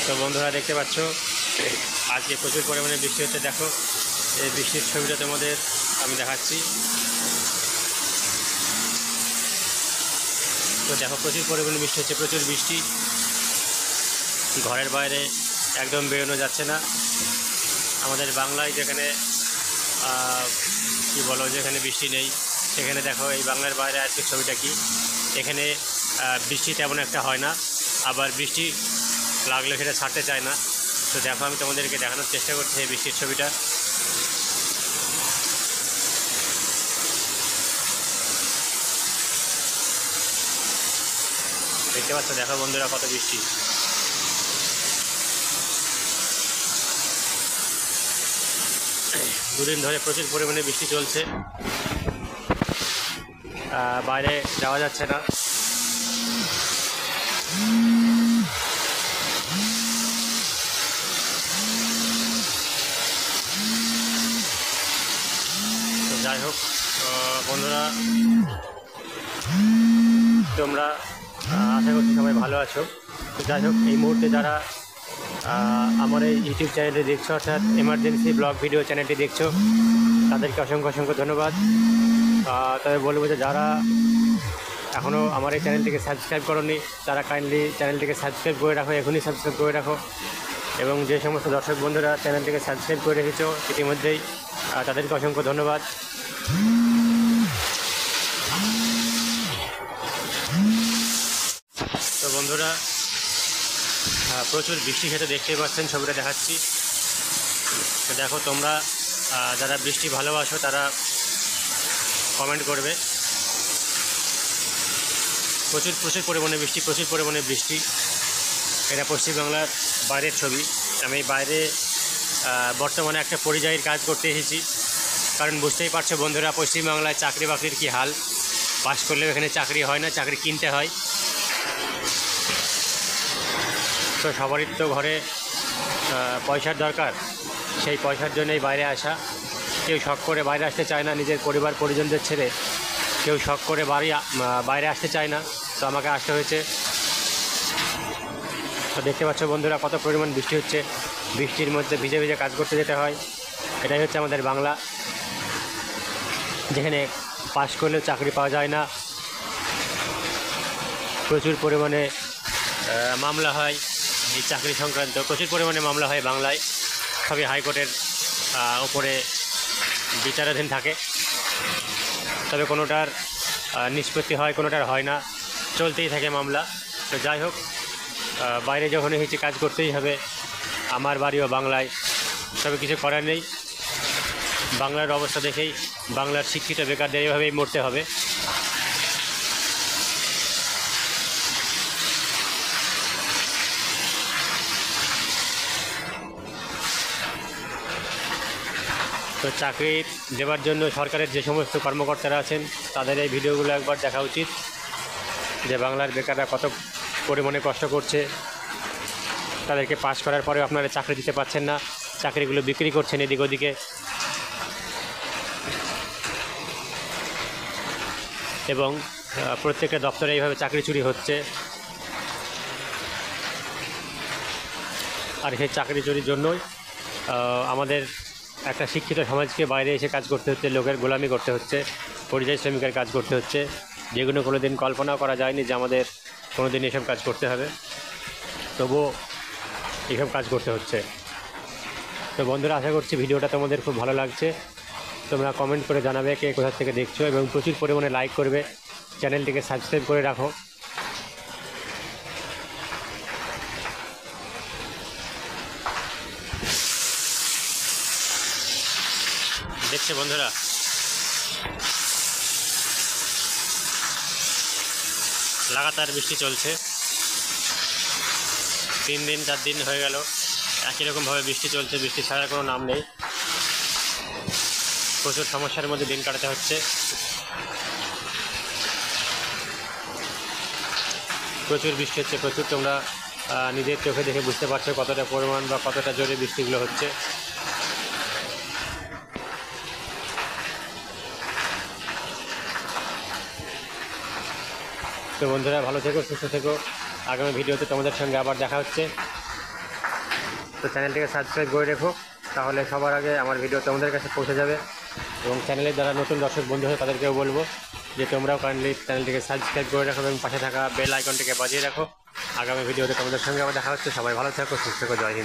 তো বন্ধুরা দেখতে পাচ্ছ আজকে প্রচুর পরিমাণে বৃষ্টি হচ্ছে। দেখো এই বৃষ্টির ছবিটা তোমাদের আমি দেখাচ্ছি। তো দেখো প্রচুর পরিমাণে বৃষ্টি হচ্ছে, প্রচুর বৃষ্টি, ঘরের বাইরে একদম বেরোনো যাচ্ছে না। আমাদের বাংলায় যেখানে কি বলো, যেখানে বৃষ্টি নেই সেখানে দেখো এই বাংলার বাইরে আজকের ছবিটা কি। এখানে বৃষ্টি তেমন একটা হয় না, আবার বৃষ্টি লাগলে সেটা ছাড়তে চায় না। তো দেখো আমি তোমাদেরকে দেখানোর চেষ্টা করছি এই বৃষ্টির ছবিটা। দেখতে পাচ্ছ, দেখো বন্ধুরা কত বৃষ্টি। দুদিন ধরে প্রচুর পরিমাণে বৃষ্টি চলছে, বাইরে যাওয়া যাচ্ছে না। তো যাই হোক বন্ধুরা, তোমরা আশা করছি সবাই ভালো আছো। তো যাই হোক এই মুহূর্তে যারা আমার এই ইউটিউব চ্যানেলটি দেখছো, অর্থাৎ এমার্জেন্সি ব্লগ ভিডিও চ্যানেলটি দেখছো, তাদেরকে অসংখ্য অসংখ্য ধন্যবাদ। তবে বলবো যে যারা এখনও আমার এই চ্যানেলটিকে সাবস্ক্রাইব করোনি, তারা কাইন্ডলি চ্যানেলটিকে সাবস্ক্রাইব করে রাখো, এখনই সাবস্ক্রাইব করে রাখো। এবং যে সমস্ত দর্শক বন্ধুরা চ্যানেলটিকে সাবস্ক্রাইব করে রেখেছো ইতিমধ্যেই, তাদেরকে অসংখ্য ধন্যবাদ। তো বন্ধুরা প্রচুর বৃষ্টি খেতে দেখতেই পাচ্ছেন, ছবিটা দেখাচ্ছি। তো দেখো তোমরা যারা বৃষ্টি ভালোবাসো তারা কমেন্ট করবে। প্রচুর প্রচুর পরিমাণে বৃষ্টি, প্রচুর পরিমাণে বৃষ্টি। এটা পশ্চিমবাংলার বাইরের ছবি। আমি বাইরে বর্তমানে একটা পরিযায়ীর কাজ করতে এসেছি, কারণ বুঝতেই পারছো বন্ধুরা পশ্চিমবাংলায় চাকরি বাকরির কী হাল। পাস করলেও এখানে চাকরি হয় না, চাকরি কিনতে হয়। তো সবারই তো ঘরে পয়সার দরকার, সেই পয়সার জন্যই বাইরে আসা। কেউ শখ করে বাইরে আসতে চায় না, নিজের পরিবার পরিজনদের ছেড়ে কেউ শখ করে বাইরে আসতে চায় না। তো আমাকে আসতে হয়েছে। তো দেখতে পাচ্ছ বন্ধুরা কত পরিমাণ বৃষ্টি হচ্ছে, বৃষ্টির মধ্যে ভিজে ভিজে কাজ করতে যেতে হয়। এটাই হচ্ছে আমাদের বাংলা, যেখানে পাস করলেও চাকরি পাওয়া যায় না। প্রচুর পরিমাণে মামলা হয় এই চাকরি সংক্রান্ত, প্রচুর পরিমাণে মামলা হয় বাংলায়। সবই হাইকোর্টের ওপরে বিচারাধীন থাকে, তবে কোনোটার নিষ্পত্তি হয়, কোনোটার হয় না, চলতেই থাকে মামলা। তো যাই হোক বাইরে যখন এসেছি কাজ করতেই হবে। আমার বাড়িও বাংলায়, তবে কিছু করার নেই। বাংলার অবস্থা দেখেই বাংলার শিক্ষিত বেকারদের এইভাবেই মরতে হবে। তো চাকরি দেওয়ার জন্য সরকারের যে সমস্ত কর্মকর্তারা আছেন তাদের এই ভিডিওগুলো একবার দেখা উচিত, যে বাংলার বেকাররা কত পরিমাণে কষ্ট করছে। তাদেরকে পাস করার পরেও আপনারা চাকরি দিতে পারছেন না, চাকরিগুলো বিক্রি করছেন এদিক ওদিকে। এবং প্রত্যেকটা দপ্তরে এইভাবে চাকরি চুরি হচ্ছে। আর সেই চাকরি চুরির জন্যই আমাদের একটা শিক্ষিত সমাজকে বাইরে এসে কাজ করতে হচ্ছে, লোকের গোলামি করতে হচ্ছে, পরিযায়ী শ্রমিকের কাজ করতে হচ্ছে, যেগুলো কোনো দিন কল্পনাও করা যায়নি যে আমাদের কোনো দিন এসব কাজ করতে হবে, তবুও এইসব কাজ করতে হচ্ছে। তো বন্ধুরা আশা করছি ভিডিওটা তোমাদের খুব ভালো লাগছে। তোমরা কমেন্ট করে জানাবে কে কোথা থেকে দেখছো, এবং প্রচুর পরিমাণে লাইক করবে, চ্যানেলটিকে সাবস্ক্রাইব করে রাখো। দেখছো বন্ধুরা লাগাতার বৃষ্টি চলছে, 3 দিন 4 দিন হয়ে গেল একই রকমভাবে বৃষ্টি চলছে, বৃষ্টি ছাড়ার কোনো নাম নেই। প্রচুর সমস্যার মধ্যে দিন কাটাতে হচ্ছে। প্রচুর বৃষ্টি হচ্ছে, প্রচুর। তোমরা নিজের চোখে দেখে বুঝতে পারছো কতটা পরিমাণ বা কতটা জোরে বৃষ্টিগুলো হচ্ছে। তো বন্ধুরা ভালো থেকো, সুস্থ থেকো। আগামী ভিডিওতে তোমাদের সঙ্গে আবার দেখা হচ্ছে। তো চ্যানেলটিকে সাবস্ক্রাইব করে রেখো, তাহলে সবার আগে আমার ভিডিও তোমাদের কাছে পৌঁছে যাবে। এবং চ্যানেলের যারা নতুন দর্শক বন্ধু হয় তাদেরকেও বলবো যে তোমরাও কাইন্ডলি চ্যানেলটিকে সাবস্ক্রাইব করে রাখো এবং পাশে থাকা বেল আইকনটিকে বাজিয়ে রাখো। আগামী ভিডিওতে তোমাদের সঙ্গে আবার দেখা হচ্ছে। সবাই ভালো থাকো, সুস্থ থাকো, জয় হিন্দ।